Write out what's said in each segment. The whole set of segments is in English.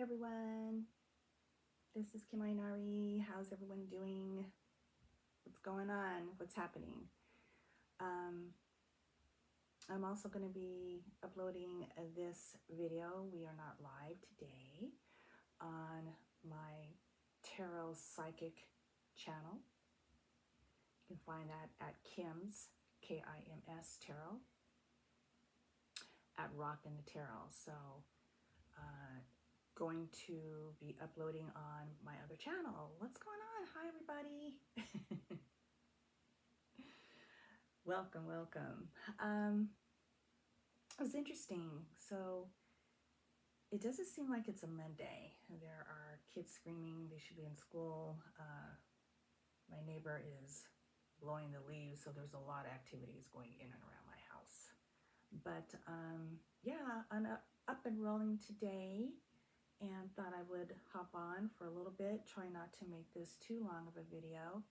Everyone, this is Kimainari. How's everyone doing? What's going on? What's happening? Um, I'm also going to be uploading this video. We are not live today on my Tarot Psychic channel. You can find that at Kim's, Kims Tarot, at Rockin' the Tarot. So, going to be uploading on my other channel. What's going on? Hi, everybody. Welcome, welcome. It was interesting. So it doesn't seem like it's a Monday. There are kids screaming. They should be in school. My neighbor is blowing the leaves, so there's a lot of activities going in and around my house. But yeah, I'm up and rolling today, and thought I would hop on for a little bit. Try not to make this too long of a video.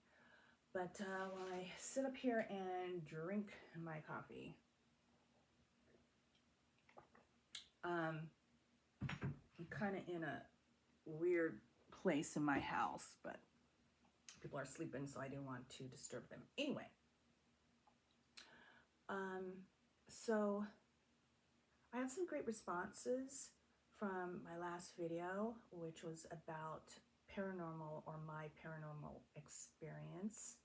But while I sit up here and drink my coffee, I'm kind of in a weird place in my house, but people are sleeping, so I didn't want to disturb them. Anyway, so I had some great responses from my last video, which was about paranormal or my paranormal experience.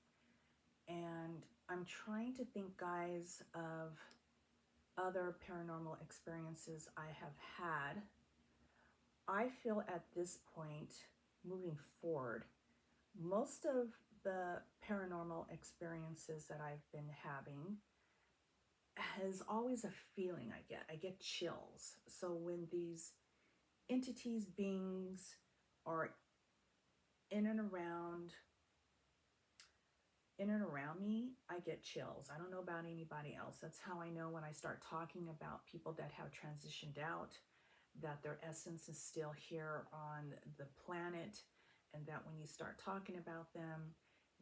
And I'm trying to think, guys, of other paranormal experiences I have had. I feel at this point, moving forward, most of the paranormal experiences that I've been having has always a feeling I get chills. So when these entities, beings are in and around me, I get chills. I don't know about anybody else. That's how I know when I start talking about people that have transitioned out, that their essence is still here on the planet, and that when you start talking about them,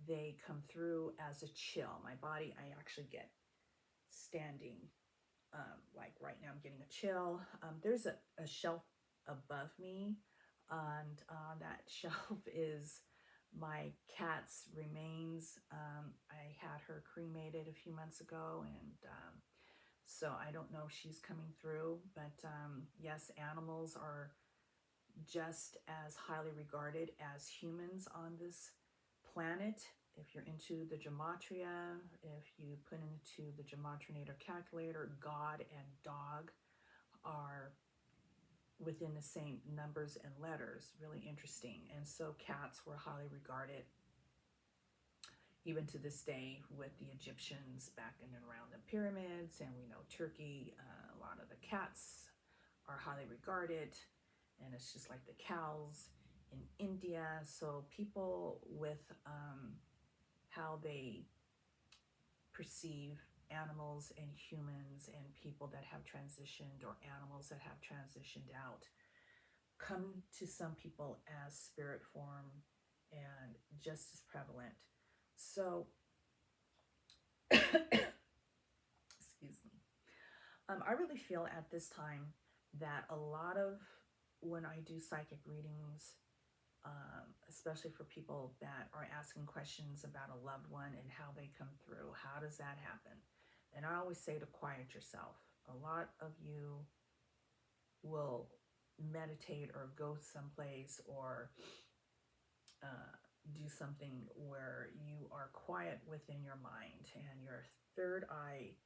they come through as a chill. My body, I actually get standing. Like right now, I'm getting a chill. There's a shelf above me, and on that shelf is my cat's remains. I had her cremated a few months ago, and so I don't know if she's coming through, but yes, animals are just as highly regarded as humans on this planet. If you're into the gematria, if you put into the gematrinator calculator, God and dog are within the same numbers and letters. Really interesting. And so cats were highly regarded even to this day with the Egyptians back in and around the pyramids. And we know Turkey, a lot of the cats are highly regarded, and it's just like the cows in India. So people with how they perceive animals and humans and people that have transitioned or animals that have transitioned out come to some people as spirit form and just as prevalent. So, excuse me. I really feel at this time that a lot of when I do psychic readings, especially for people that are asking questions about a loved one and how they come through, how does that happen? And I always say to quiet yourself. A lot of you will meditate or go someplace or do something where you are quiet within your mind and your third eye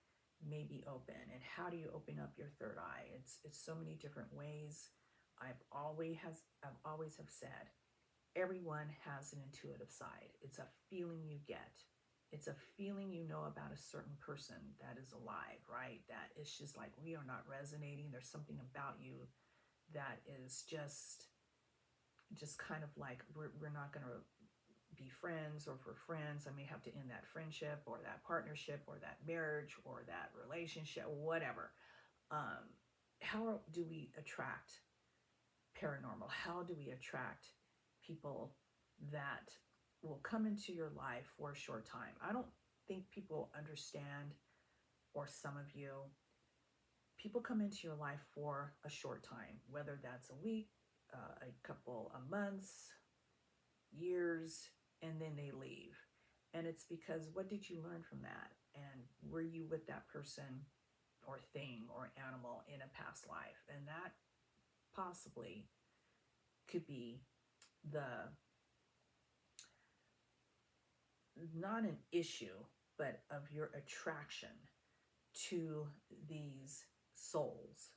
may be open. And how do you open up your third eye? It's so many different ways. I've always have said everyone has an intuitive side. It's a feeling you get. It's a feeling you know about a certain person that is alive, right? That it's just like we are not resonating. There's something about you that is just kind of like we're not going to be friends, or for friends I may have to end that friendship or that partnership or that marriage or that relationship, whatever. How do we attract paranormal? How do we attract people that will come into your life for a short time? I don't think people understand, or some of you, people come into your life for a short time, whether that's a week, a couple of months, years, and then they leave. And it's because what did you learn from that? And were you with that person or thing or animal in a past life? And that possibly could be the not an issue, but of your attraction to these souls.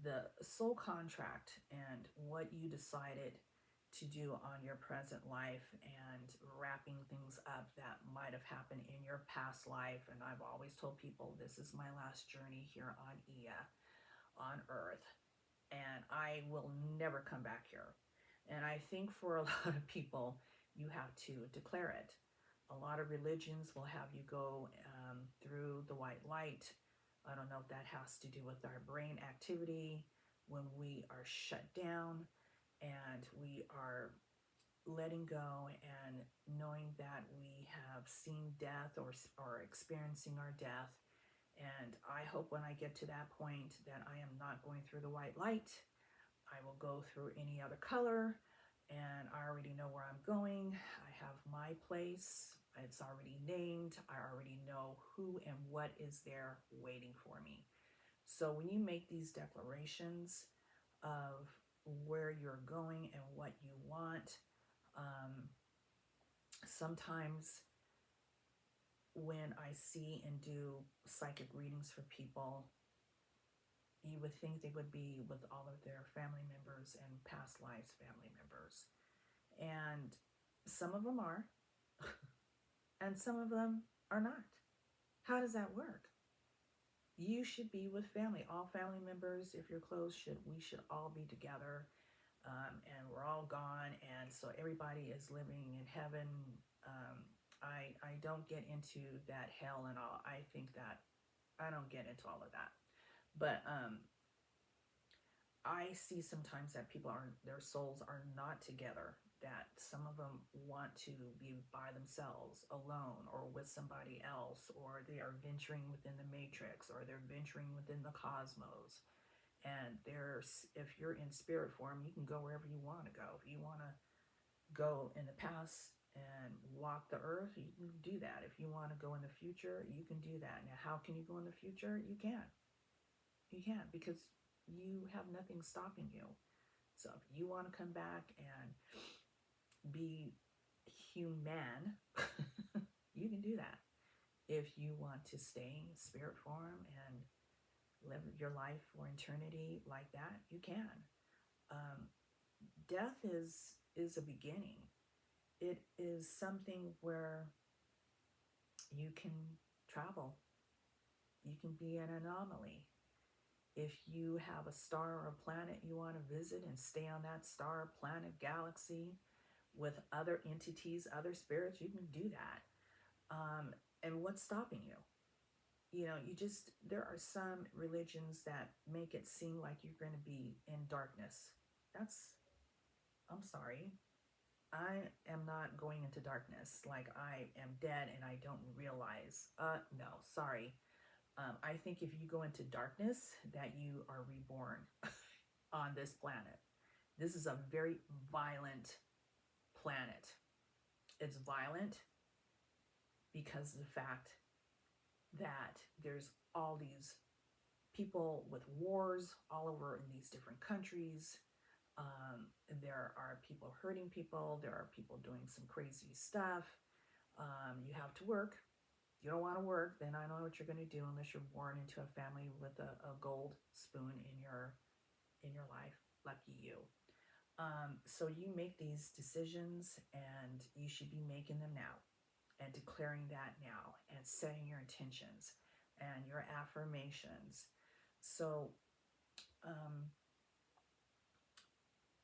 The soul contract and what you decided to do on your present life and wrapping things up that might have happened in your past life. And I've always told people this is my last journey here on Ea, on Earth, and I will never come back here. And I think for a lot of people, you have to declare it. A lot of religions will have you go through the white light. I don't know if that has to do with our brain activity when we are shut down and we are letting go and knowing that we have seen death or experiencing our death. And I hope when I get to that point that I am not going through the white light. I will go through any other color, and I already know where I'm going. I have my place. It's already named. I already know who and what is there waiting for me. So when you make these declarations of where you're going and what you want, um, sometimes when I see and do psychic readings for people, you would think they would be with all of their family members and past lives family members. And some of them are, and some of them are not. How does that work? You should be with family. All family members, if you're close, we should all be together. And we're all gone, and so everybody is living in heaven. I don't get into that hell and all. I think that I don't get into all of that. But I see sometimes that people are, their souls are not together, that some of them want to be by themselves, alone, or with somebody else, or they are venturing within the matrix, or they're venturing within the cosmos. And there's, if you're in spirit form, you can go wherever you want to go. If you want to go in the past and walk the earth, you can do that. If you want to go in the future, you can do that. Now, how can you go in the future? You can. You can, because you have nothing stopping you. So if you want to come back and be human, you can do that. If you want to stay in spirit form and live your life for eternity like that, you can. Um, Death is a beginning. It is something where you can travel. You can be an anomaly. If you have a star or a planet you want to visit and stay on that star, planet, galaxy with other entities, other spirits, you can do that. And what's stopping you? You know, there are some religions that make it seem like you're going to be in darkness. I'm sorry. I am not going into darkness like I am dead and I don't realize. No, sorry. I think if you go into darkness, that you are reborn on this planet. This is a very violent planet. It's violent because of the fact that there's all these people with wars all over in these different countries. There are people hurting people. There are people doing some crazy stuff. You have to work. You don't want to work, then I don't know what you're going to do unless you're born into a family with a gold spoon in your life. Lucky you. So you make these decisions, and you should be making them now, and declaring that now, and setting your intentions and your affirmations. So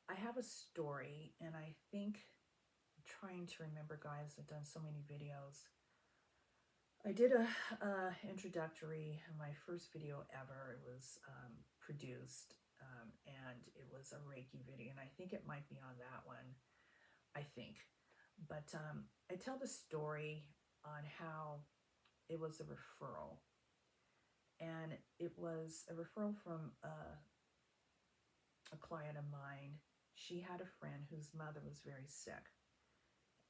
I have a story, and I think I'm trying to remember, guys. I've done so many videos. I did a introductory, my first video ever. It was produced, and it was a Reiki video, and I think it might be on that one, I think. But I tell the story on how it was a referral, and it was a referral from a client of mine. she had a friend whose mother was very sick.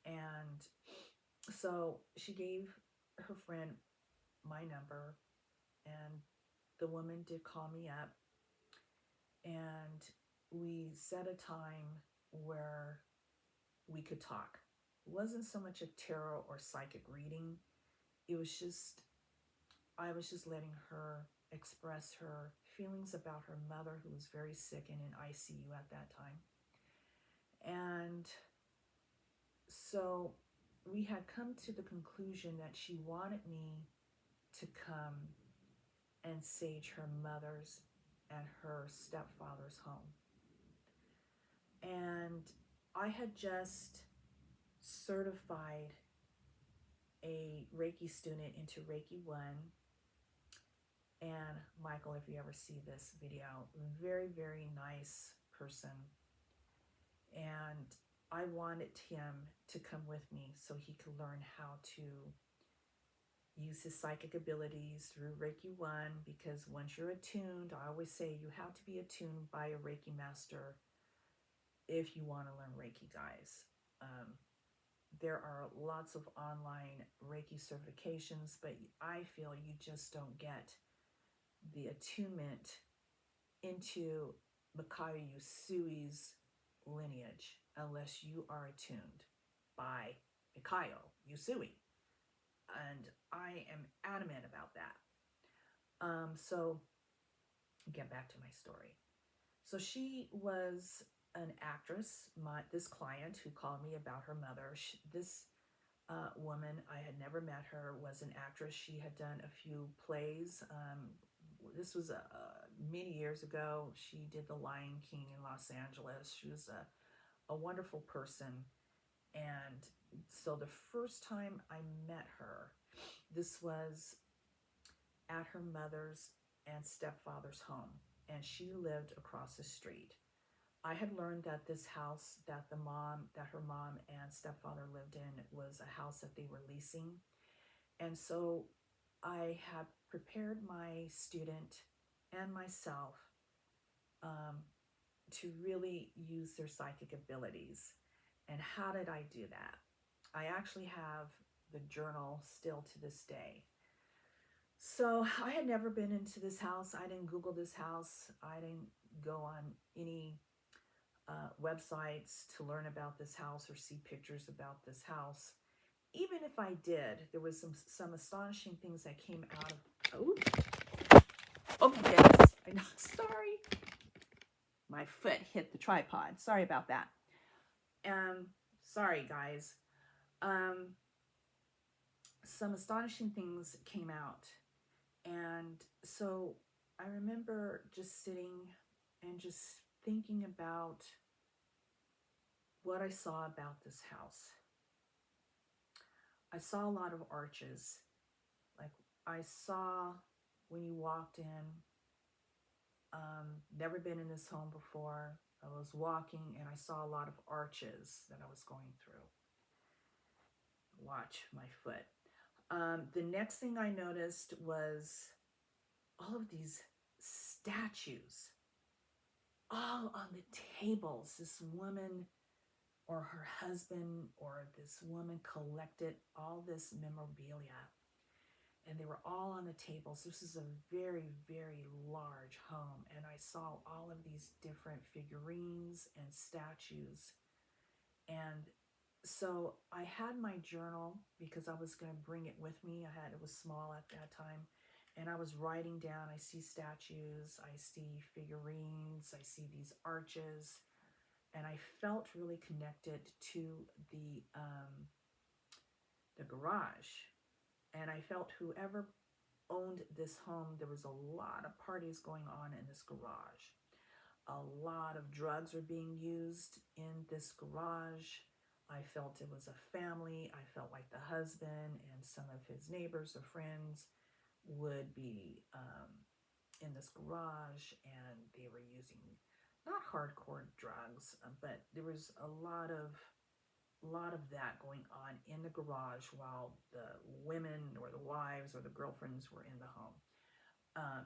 And so she gave her friend my number, and the woman did call me up, and we set a time where we could talk. It wasn't so much a tarot or psychic reading. It was just, I was just letting her express her feelings about her mother, who was very sick and in ICU at that time. And so we had come to the conclusion that she wanted me to come and sage her mother's and her stepfather's home. And I had just certified a Reiki student into Reiki 1. And Michael, if you ever see this video, very, very nice person. And I wanted him to come with me so he could learn how to use his psychic abilities through Reiki 1, because once you're attuned, I always say you have to be attuned by a Reiki master if you want to learn Reiki, guys. There are lots of online Reiki certifications, but I feel you just don't get the attunement into Makayo Usui's lineage unless you are attuned by Makayo Usui. And I am adamant about that. So get back to my story. So she was an actress. This client who called me about her mother, this woman, I had never met her, was an actress. She had done a few plays. This was many years ago. She did The Lion King in Los Angeles. She was a wonderful person. And so the first time I met her, this was at her mother's and stepfather's home, and she lived across the street. I had learned that this house that her mom and stepfather lived in was a house that they were leasing. And so I had prepared my student and myself um, to really use their psychic abilities. And how did I do that? I actually have the journal still to this day. So I had never been into this house. I didn't Google this house. I didn't go on any websites to learn about this house or see pictures about this house. Even if I did, there was some astonishing things that came out of. Oh yes, I'm sorry. My foot hit the tripod. Sorry about that. Sorry guys. Some astonishing things came out, and so I remember just sitting and just thinking about what I saw about this house. I saw a lot of arches. Like I saw when you walked in, never been in this home before. I was walking and I saw a lot of arches that I was going through. Watch my foot. The next thing I noticed was all of these statues, all on the tables. This woman or her husband or this woman collected all this memorabilia, and they were all on the tables. This is a very, very large home, and I saw all of these different figurines and statues. And so I had my journal because I was going to bring it with me. It was small at that time, and I was writing down. I see statues, I see figurines, I see these arches, and I felt really connected to the garage. And I felt whoever owned this home, there was a lot of parties going on in this garage. A lot of drugs were being used in this garage. I felt it was a family. I felt like the husband and some of his neighbors or friends would be in this garage, and they were using not hardcore drugs, but there was a lot of that going on in the garage while the women or the wives or the girlfriends were in the home,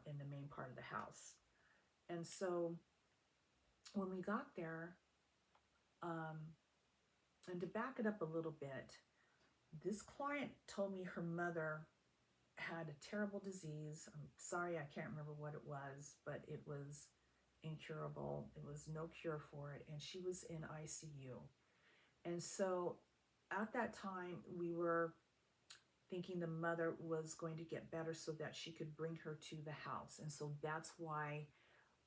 in the main part of the house. And so when we got there, Um, and to back it up a little bit, this client told me her mother had a terrible disease. I'm sorry, I can't remember what it was, but it was incurable. It was no cure for it, and she was in ICU. And so at that time, we were thinking the mother was going to get better so that she could bring her to the house. And so that's why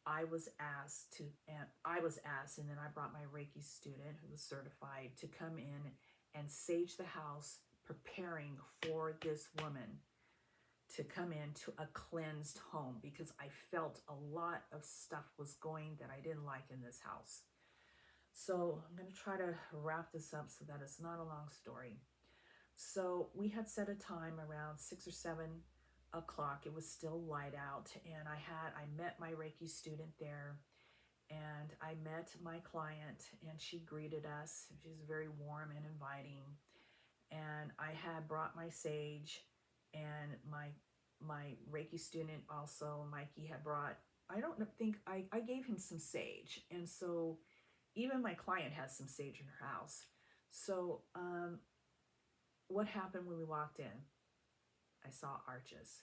I was asked, and then I brought my Reiki student who was certified to come in and sage the house, preparing for this woman to come into a cleansed home, because I felt a lot of stuff was going that I didn't like in this house. So I'm going to try to wrap this up so that it's not a long story. So we had set a time around 6 or 7 o'clock. It was still light out, and I met my Reiki student there, and I met my client, and she greeted us. She was very warm and inviting. And I had brought my sage, and my Reiki student also, Mikey, had brought, I don't think, I gave him some sage. And so even my client has some sage in her house. So what happened when we walked in? I saw arches.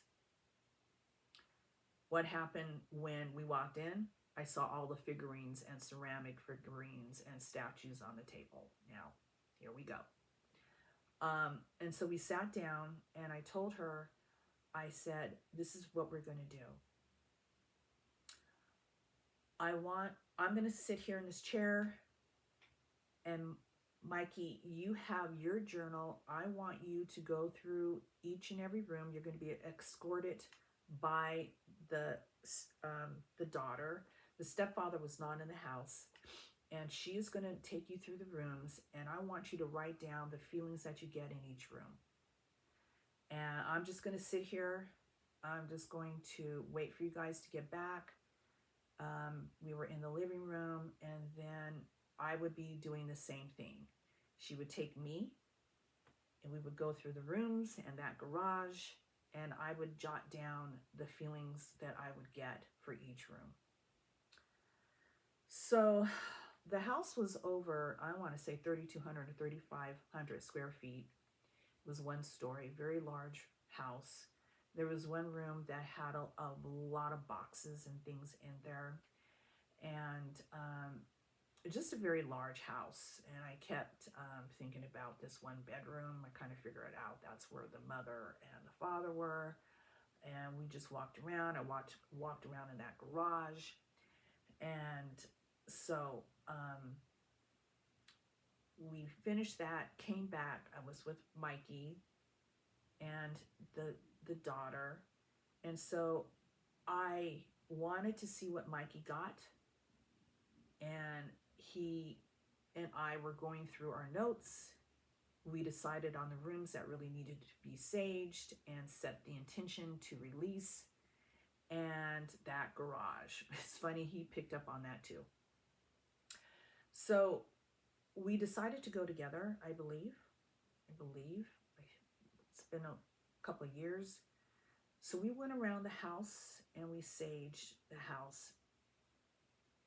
What happened when we walked in? I saw all the figurines and ceramic figurines and statues on the table. Now, here we go. And so we sat down, and I told her, I said, this is what we're going to do. I'm going to sit here in this chair, and Mikey, you have your journal. I want you to go through each and every room. You're going to be escorted by the daughter. The stepfather was not in the house, and she is going to take you through the rooms, and I want you to write down the feelings that you get in each room. And I'm just going to sit here. I'm just going to wait for you guys to get back. We were in the living room, and then I would be doing the same thing. She would take me, and we would go through the rooms and that garage, and I would jot down the feelings that I would get for each room. So the house was over, I want to say 3,200 to 3,500 square feet. It was one story, very large house. There was one room that had a lot of boxes and things in there, and just a very large house. And I kept thinking about this one bedroom. I kind of figured out that's where the mother and the father were, and we just walked around. I walked around in that garage, and so we finished that, came back. I was with Mikey and the daughter, and so I wanted to see what Mikey got, and he and I were going through our notes. We decided on the rooms that really needed to be saged and set the intention to release, and that garage. It's funny, he picked up on that too. So we decided to go together, I believe. It's been a couple of years. So we went around the house and we saged the house.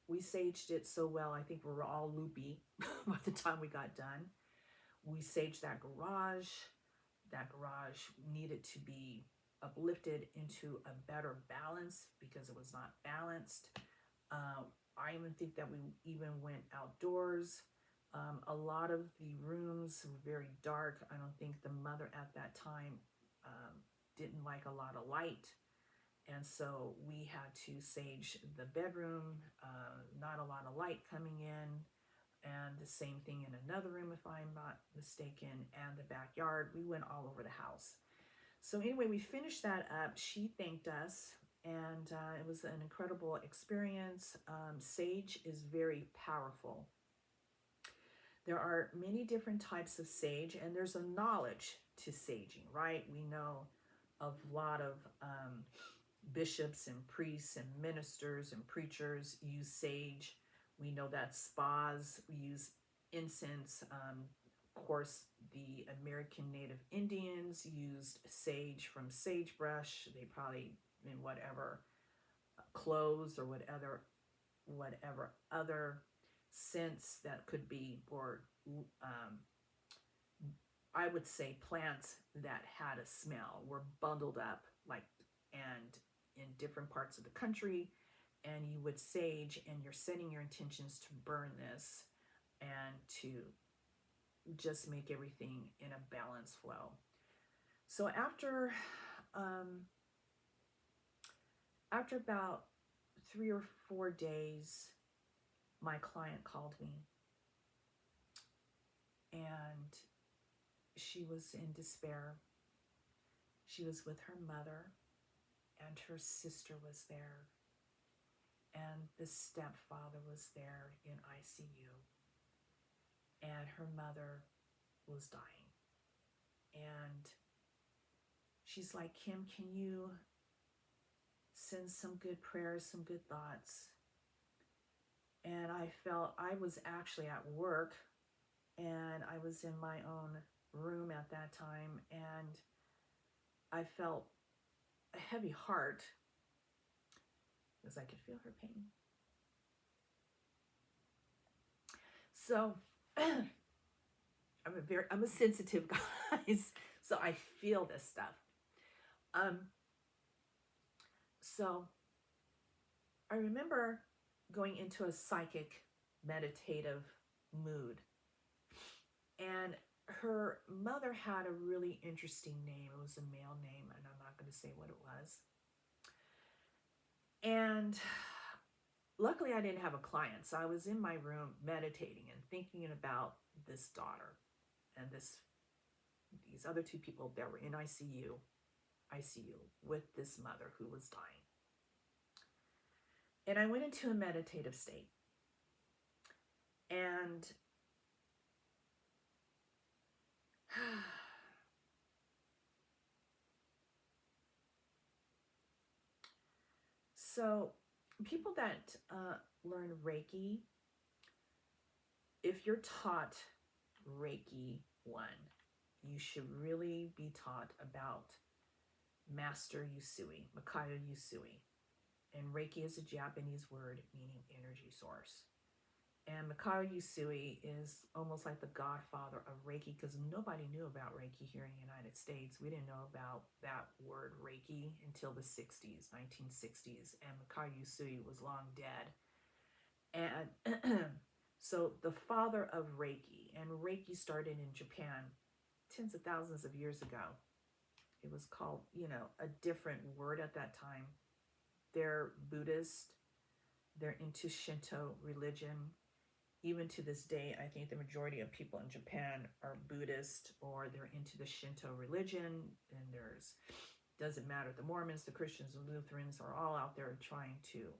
We saged it so well, I think we were all loopy by the time we got done. We saged that garage. That garage needed to be uplifted into a better balance because it was not balanced. I even think that we even went outdoors. A lot of the rooms were very dark. I don't think the mother at that time didn't like a lot of light. And so we had to sage the bedroom, not a lot of light coming in. And the same thing in another room, if I'm not mistaken, and the backyard. We went all over the house. So anyway, we finished that up. She thanked us, and it was an incredible experience. Sage is very powerful. There are many different types of sage, and there's a knowledge to saging, right? We know a lot of bishops and priests and ministers and preachers use sage. We know that spas use incense. Of course, the American Native Indians used sage from sagebrush. They probably, in whatever clothes or whatever other scents that could be, or I would say plants that had a smell were bundled up, like, and in different parts of the country. And you would sage, and you're setting your intentions to burn this and to just make everything in a balanced flow. So um, after about 3 or 4 days, my client called me, and she was in despair. She was with her mother, and her sister was there, and the stepfather was there in ICU, and her mother was dying. And she's like, Kim, can you send some good prayers, some good thoughts? And I felt, I was actually at work, and I was in my own room at that time, and I felt a heavy heart because I could feel her pain. So I'm a sensitive guys, so I feel this stuff. So I remember going into a psychic meditative mood, and her mother had a really interesting name. It was a male name, and I'm not going to say what it was. And luckily I didn't have a client, so I was in my room meditating and thinking about this daughter and these other two people that were in ICU with this mother who was dying. And I went into a meditative state. And so people that learn Reiki, if you're taught Reiki 1, you should really be taught about Master Usui, Makayo Usui. And Reiki is a Japanese word meaning energy source. And Makayo Usui is almost like the godfather of Reiki, because nobody knew about Reiki here in the United States. We didn't know about that word Reiki until the 60s, 1960s, and Makayo Usui was long dead. And so the father of Reiki, and Reiki started in Japan tens of thousands of years ago. It was called, a different word at that time. They're Buddhist. They're into Shinto religion. Even to this day, I think the majority of people in Japan are Buddhist, or they're into the Shinto religion. And doesn't matter, the Mormons, the Christians, the Lutherans are all out there trying to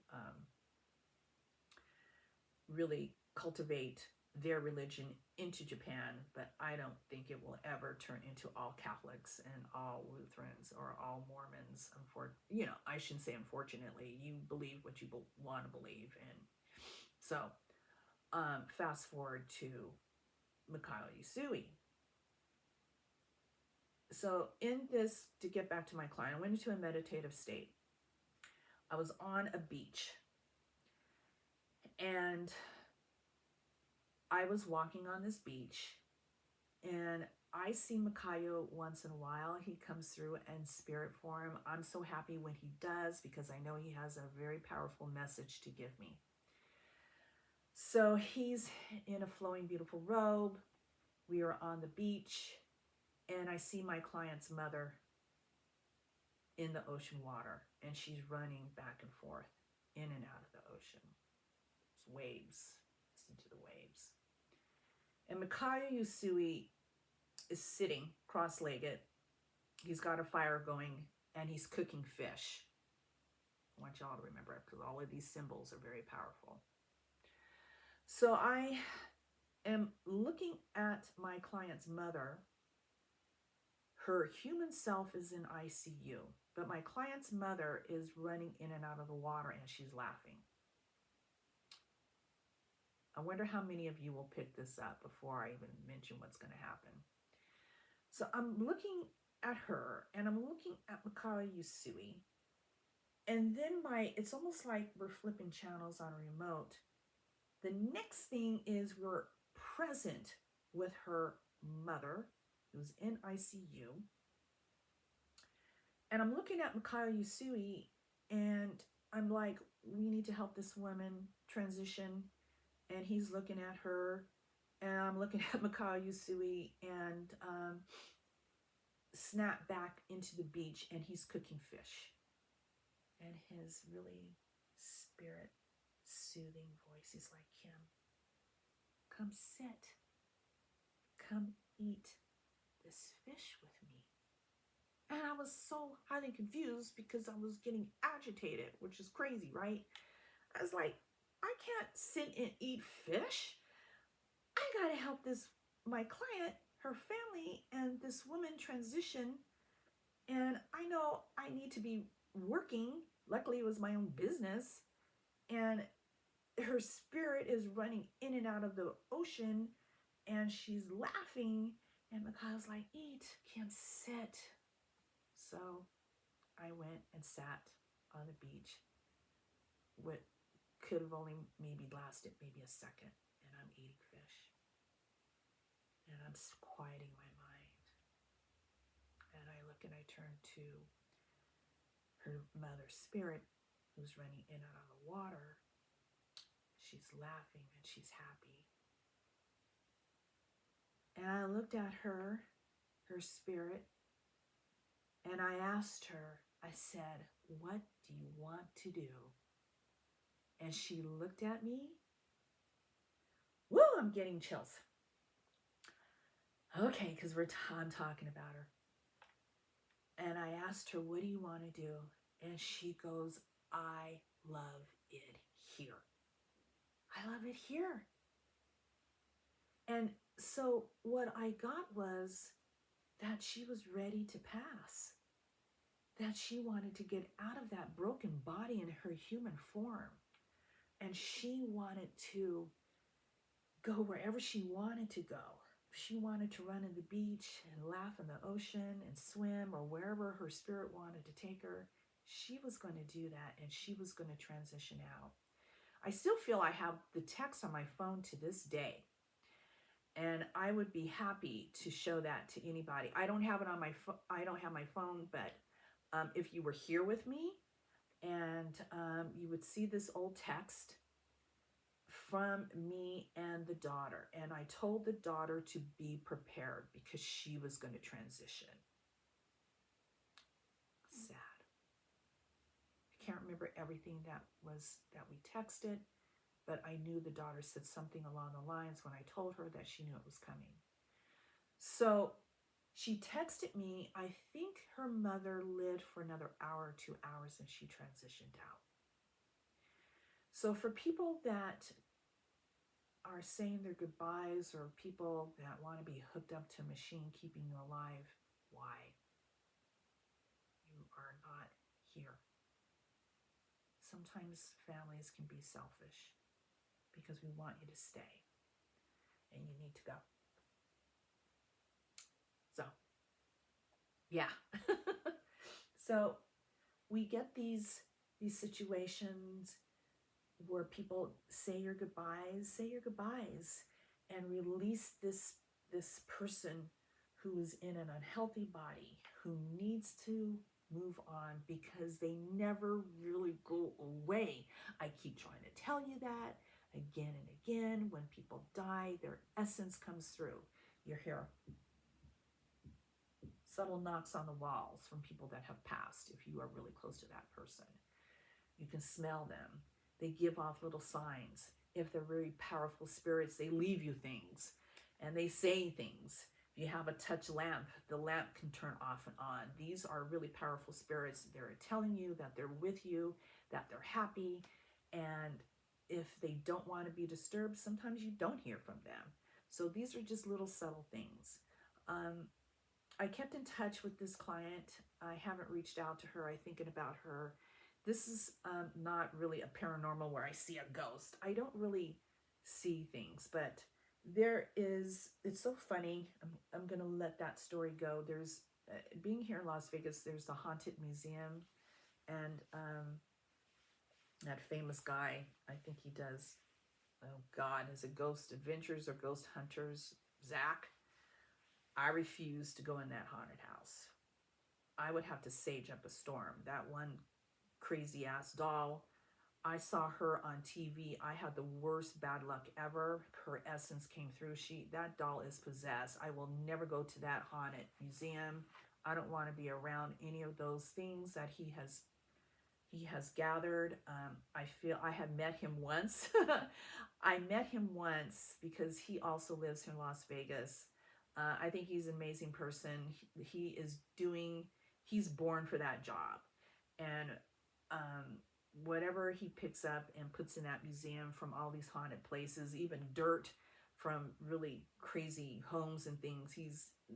really cultivate their religion into Japan. But I don't think it will ever turn into all Catholics and all Lutherans or all Mormons. I shouldn't say unfortunately. You believe what you want to believe. And so fast forward to Makayo Usui. So to get back to my client, I went into a meditative state. I was on a beach, and I was walking on this beach, and I see Makayo once in a while. He comes through in spirit form. I'm so happy when he does, because I know he has a very powerful message to give me. So he's in a flowing, beautiful robe. We are on the beach, and I see my client's mother in the ocean water, and she's running back and forth in and out of the ocean. It's waves. Listen to the waves. And Makayo Usui is sitting cross-legged. He's got a fire going, and he's cooking fish. I want y'all to remember it, because all of these symbols are very powerful. So I am looking at my client's mother. Her human self is in ICU, but my client's mother is running in and out of the water, and she's laughing. I wonder how many of you will pick this up before I even mention what's going to happen. So I'm looking at her, and I'm looking at Makayo Usui, and then it's almost like we're flipping channels on a remote, The next thing is we're present with her mother, who's in ICU. And I'm looking at Mikhail Yusui, and I'm like, we need to help this woman transition. And he's looking at her, and I'm looking at Mikhail Yusui, and snap back into the beach, and he's cooking fish. And his really spirit soothing voice, he's like, Kim, come sit, come eat this fish with me. And I was so highly confused because I was getting agitated, which is crazy, right? I was like, I can't sit and eat fish. I gotta help my client, her family, and this woman transition. And I know I need to be working. Luckily, it was my own business. And her spirit is running in and out of the ocean, and she's laughing. And Mikhail's like, eat, can't sit. So I went and sat on the beach. What could have only maybe lasted maybe a second, and I'm eating fish. And I'm quieting my mind. And I look and I turn to her mother's spirit, who's running in and out of the water. She's laughing and she's happy. And I looked at her spirit, and I asked her, I said, what do you want to do? And she looked at me. Woo, I'm getting chills. Okay, because I'm talking about her. And I asked her, what do you want to do? And she goes, I love it here. I love it here. And so what I got was that she was ready to pass, that she wanted to get out of that broken body in her human form. And she wanted to go wherever she wanted to go. If she wanted to run in the beach and laugh in the ocean and swim, or wherever her spirit wanted to take her, she was going to do that, and she was going to transition out. I still feel I have the text on my phone to this day, and I would be happy to show that to anybody. I don't have it on I don't have my phone, but if you were here with me, and you would see this old text from me and the daughter. And I told the daughter to be prepared because she was going to transition. Sad. I can't remember everything that we texted, but I knew the daughter said something along the lines when I told her that she knew it was coming. So she texted me. I think her mother lived for another hour or 2 hours, and she transitioned out. So for people that are saying their goodbyes, or people that want to be hooked up to a machine keeping you alive, why? You are not here. Sometimes families can be selfish because we want you to stay, and you need to go. So, yeah. So we get these situations where people say your goodbyes, and release this person who's in an unhealthy body, who needs to move on because they never really go away. I keep trying to tell you that again and again. When people die, their essence comes through. You hear subtle knocks on the walls from people that have passed if you are really close to that person. You can smell them. They give off little signs. If they're very powerful spirits, they leave you things and they say things. If you have a touch lamp, the lamp can turn off and on. These are really powerful spirits. They're telling you that they're with you, that they're happy. And if they don't want to be disturbed, sometimes you don't hear from them. So these are just little subtle things. I kept in touch with this client. I haven't reached out to her. I'm thinking about her. This is not really a paranormal where I see a ghost. I don't really see things, but it's so funny. I'm going to let that story go. There's, being here in Las Vegas, there's the Haunted Museum, and that famous guy, I think he does Oh God, is it Ghost Adventures or Ghost Hunters? Zach, I refuse to go in that haunted house. I would have to sage up a storm. That one crazy ass doll, I saw her on TV. I had the worst bad luck ever. Her essence came through. That doll is possessed. I will never go to that haunted museum. I don't want to be around any of those things that he has gathered. I feel I have met him once. I met him once because he also lives in Las Vegas. I think he's an amazing person. He's born for that job. And um, whatever he picks up and puts in that museum from all these haunted places, even dirt from really crazy homes and things,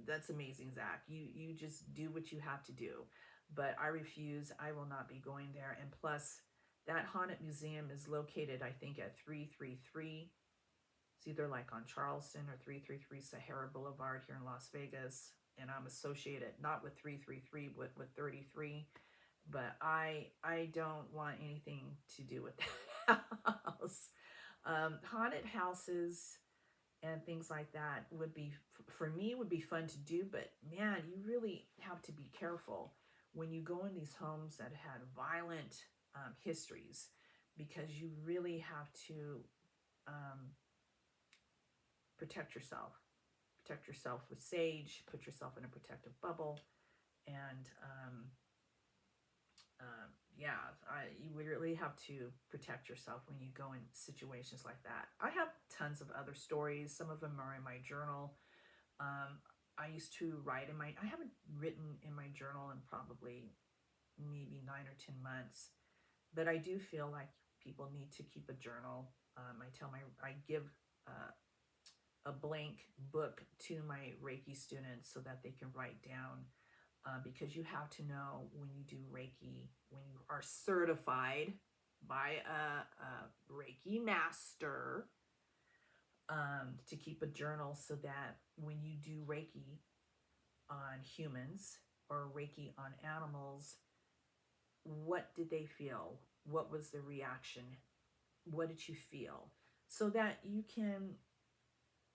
that's amazing, Zach. You just do what you have to do. But I refuse. I will not be going there. And plus, that haunted museum is located, I think, at 333. It's either like on Charleston or 333 Sahara Boulevard here in Las Vegas. And I'm associated not with 333, but with 33. But I don't want anything to do with that house. Haunted houses and things like that would be, for me, would be fun to do, but man, you really have to be careful when you go in these homes that had violent histories, because you really have to um, protect yourself. Protect yourself with sage, put yourself in a protective bubble, and yeah, you really have to protect yourself when you go in situations like that. I have tons of other stories. Some of them are in my journal. Um, I used to write I haven't written in my journal in probably maybe 9 or 10 months, but I do feel like people need to keep a journal. I give uh, a blank book to my Reiki students so that they can write down, because you have to know when you do Reiki, when you are certified by a Reiki master, to keep a journal so that when you do Reiki on humans or Reiki on animals, what did they feel? What was the reaction? What did you feel? So that you can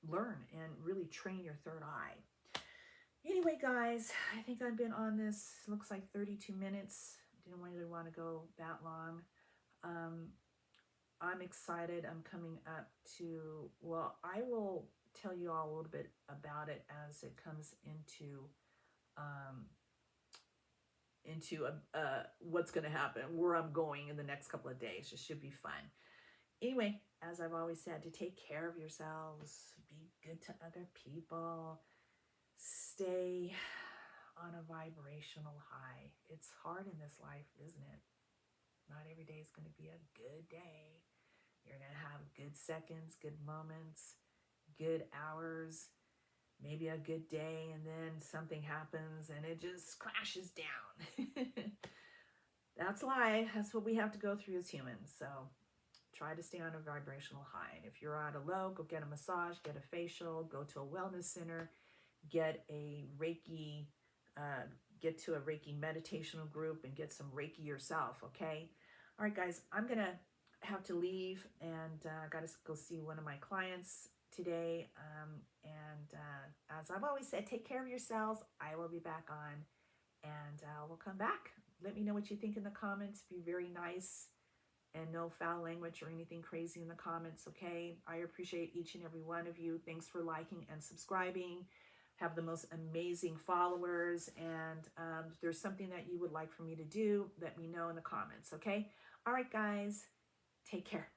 learn and really train your third eye. Anyway, guys, I think I've been on this, looks like 32 minutes. Didn't really want to go that long. Um, I'm excited. I'm coming up to, well, I will tell you all a little bit about it as it comes um, into what's going to happen, where I'm going in the next couple of days. It should be fun. Anyway, as I've always said, to take care of yourselves, be good to other people, stay on a vibrational high. It's hard in this life, isn't it? Not every day is going to be a good day. You're going to have good seconds, good moments, good hours, maybe a good day, and then something happens and it just crashes down. That's life. That's what we have to go through as humans. So try to stay on a vibrational high. And if you're at a low, go get a massage, get a facial, go to a wellness center, get a Reiki, uh, get to a Reiki meditational group and get some Reiki yourself, okay? All right, guys, I'm going to have to leave, and got to go see one of my clients today. As I've always said, take care of yourselves. I will be back on, and we'll come back. Let me know what you think in the comments. Be very nice and no foul language or anything crazy in the comments, okay? I appreciate each and every one of you. Thanks for liking and subscribing. Have the most amazing followers. And if there's something that you would like for me to do, let me know in the comments, okay? All right, guys, take care.